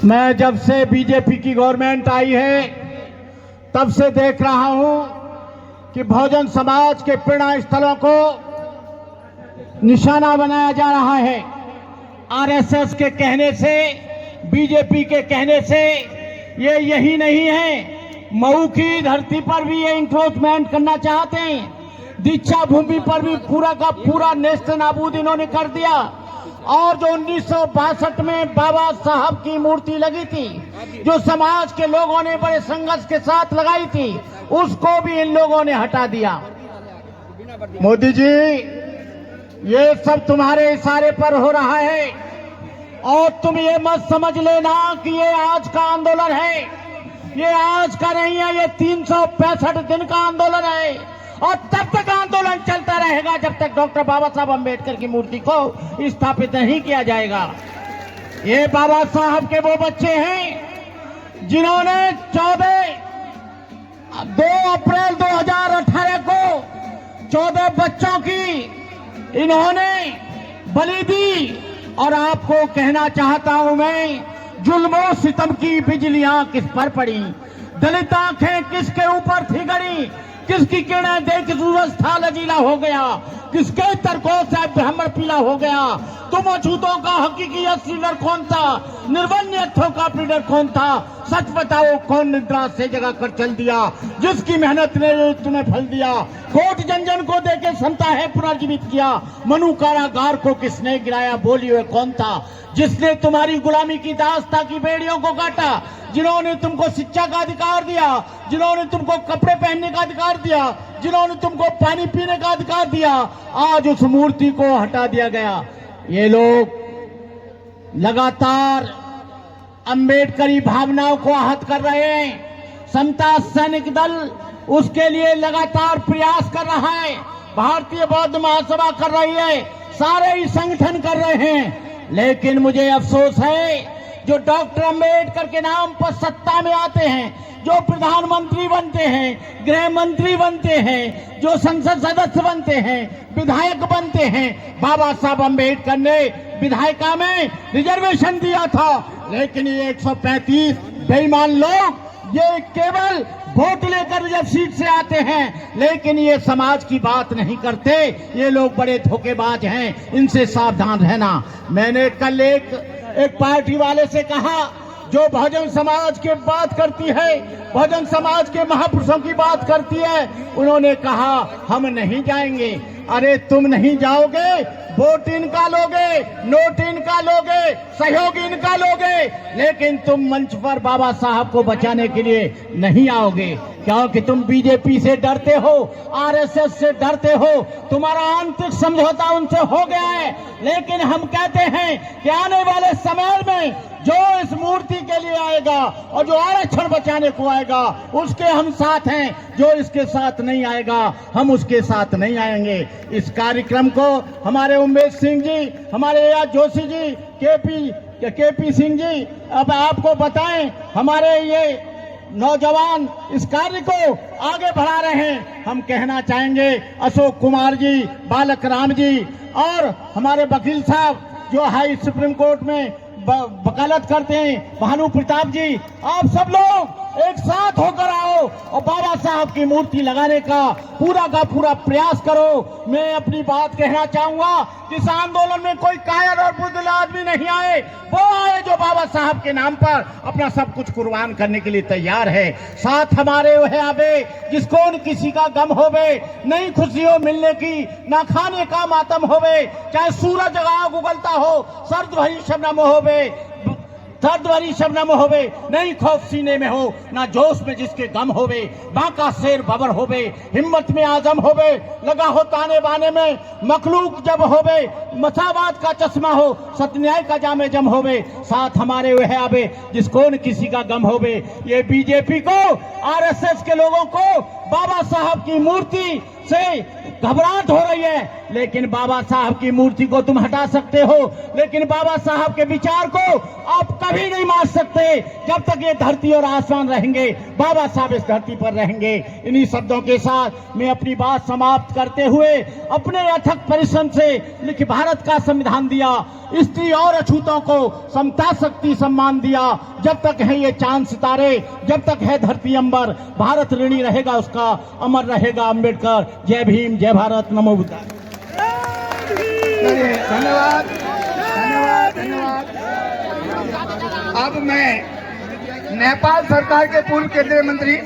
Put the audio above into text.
मैं जब से बीजेपी की गवर्नमेंट आई है तब से देख रहा हूं कि बहुजन समाज के प्रेरणा स्थलों को निशाना बनाया जा रहा है। आरएसएस के कहने से, बीजेपी के कहने से ये यही नहीं है, मऊ की धरती पर भी ये इंक्रोचमेंट करना चाहते हैं। दीक्षा भूमि पर भी पूरा का पूरा नेस्त नाबूद इन्होंने कर दिया। और जो 1962 में बाबा साहब की मूर्ति लगी थी, जो समाज के लोगों ने बड़े संघर्ष के साथ लगाई थी, उसको भी इन लोगों ने हटा दिया। मोदी जी, ये सब तुम्हारे इशारे पर हो रहा है और तुम ये मत समझ लेना कि ये आज का आंदोलन है। ये आज का नहीं है, ये 365 दिन का आंदोलन है और तब तक आंदोलन चलता रहेगा जब तक डॉक्टर बाबा साहब अम्बेडकर की मूर्ति को स्थापित नहीं किया जाएगा। ये बाबा साहब के वो बच्चे हैं जिन्होंने 2 अप्रैल 2018 को 14 बच्चों की इन्होंने बलि दी। और आपको कहना चाहता हूं मैं, जुल्मों सितम की बिजलियां किस पर पड़ी, दलित आंखें किसके ऊपर थी गड़ी, किसकी किरणें देख सूरज था लजीला हो गया, किसके तर्कों से ब्राह्मण पीला हो गया। तुम अछूतों का हकीकी लीडर कौन था, निर्वन्यथों का लीडर कौन था, सच बताओ कौन निद्रा से जगा कर चल दिया, जिसकी मेहनत ने तुम्हें फल दिया। कोट जन को देके समता है पुनर्जीवित किया, मनु कारागार को किसने गिराया, बोली हुए कौन था, जिसने तुम्हारी गुलामी की दास्ता की बेड़ियों को काटा, जिन्होंने तुमको शिक्षा का अधिकार दिया, जिन्होंने तुमको कपड़े पहनने का अधिकार दिया, जिन्होंने तुमको पानी पीने का अधिकार दिया, आज उस मूर्ति को हटा दिया गया। ये लोग लगातार अंबेडकरी भावनाओं को आहत कर रहे हैं। समता सैनिक दल उसके लिए लगातार प्रयास कर रहा है, भारतीय बौद्ध महासभा कर रही है, सारे ही संगठन कर रहे हैं। लेकिन मुझे अफसोस है, जो डॉक्टर अंबेडकर के नाम पर सत्ता में आते हैं, जो प्रधानमंत्री बनते हैं, गृह मंत्री बनते हैं, जो संसद सदस्य बनते हैं, विधायक बनते हैं, बाबा साहब अंबेडकर ने विधायिका में रिजर्वेशन दिया था। लेकिन ये 135 बेईमान लोग ये केवल वोट लेकर जब सीट से आते हैं, लेकिन ये समाज की बात नहीं करते। ये लोग बड़े धोखेबाज हैं, इनसे सावधान रहना। मैंने कल एक पार्टी वाले से कहा, जो बहुजन समाज की बात करती है, बहुजन समाज के महापुरुषों की बात करती है, उन्होंने कहा हम नहीं जाएंगे। अरे तुम नहीं जाओगे, वोट इनका लोगे, नोट इनका लोगे, सहयोग इनका लोगे, लेकिन तुम मंच पर बाबा साहब को बचाने के लिए नहीं आओगे, क्योंकि तुम बीजेपी से डरते हो, आरएसएस से डरते हो, तुम्हारा आंतरिक समझौता उनसे हो गया है। लेकिन हम कहते हैं कि आने वाले समय में जो इस मूर्ति के लिए आएगा और जो आरक्षण बचाने को आएगा, उसके हम साथ हैं। जो इसके साथ नहीं आएगा, हम उसके साथ नहीं आएंगे। इस कार्यक्रम को हमारे उमेश सिंह जी, हमारे एआज जोशी जी, केपी सिंह जी, अब आपको बताएं, हमारे ये नौजवान इस कार्य को आगे बढ़ा रहे हैं। हम कहना चाहेंगे अशोक कुमार जी, बालक राम जी और हमारे वकील साहब जो हाई सुप्रीम कोर्ट में वकालत करते हैं, भानु प्रताप जी, आप सब लोग एक साथ होकर आओ और बाबा साहब की मूर्ति लगाने का पूरा प्रयास करो। मैं अपनी बात कहना चाहूंगा, इस आंदोलन में कोई कायर और बुज़दिल आदमी नहीं आए, वो आए जो बाबा साहब के नाम पर अपना सब कुछ कुर्बान करने के लिए तैयार है। साथ हमारे वह आवे जिसको न किसी का गम होवे, नहीं खुशी हो मिलने की, ना खाने का मातम होवे, चाहे सूरज आग उगलता हो, सर्द भरी शबनम होवे, दर्द भरी शबनम होवे, नहीं खौफ सीने में हो, ना जोश में जिसके गम होवे, बांका शेर बबर होवे, हिम्मत में आजम होवे, लगा हो ताने बाने में मखलूक जब होवे, मसावात का चश्मा हो, सत्य का जामे जम होवे, साथ हमारे वह आवे जिसको न किसी का गम होवे। ये बीजेपी को, आरएसएस के लोगों को बाबा साहब की मूर्ति से घबराहट हो रही है। लेकिन बाबा साहब की मूर्ति को तुम हटा सकते हो, लेकिन बाबा साहब के विचार को आप कभी नहीं मार सकते। जब तक ये धरती और आसमान रहेंगे, बाबा साहब इस धरती पर रहेंगे। इन्हीं शब्दों के साथ मैं अपनी बात समाप्त करते हुए, अपने अथक परिश्रम से लिखित भारत का संविधान दिया, स्त्री और अछूतों को समता शक्ति सम्मान दिया। जब तक है ये चांद सितारे, जब तक है धरती अंबर, भारत ऋणी रहेगा, उसका अमर रहेगा अंबेडकर। जय भीम, जय भारत, नमो बुद्धाय। धन्यवाद, धन्यवाद, धन्यवाद। अब मैं नेपाल सरकार के पूर्व केंद्रीय मंत्री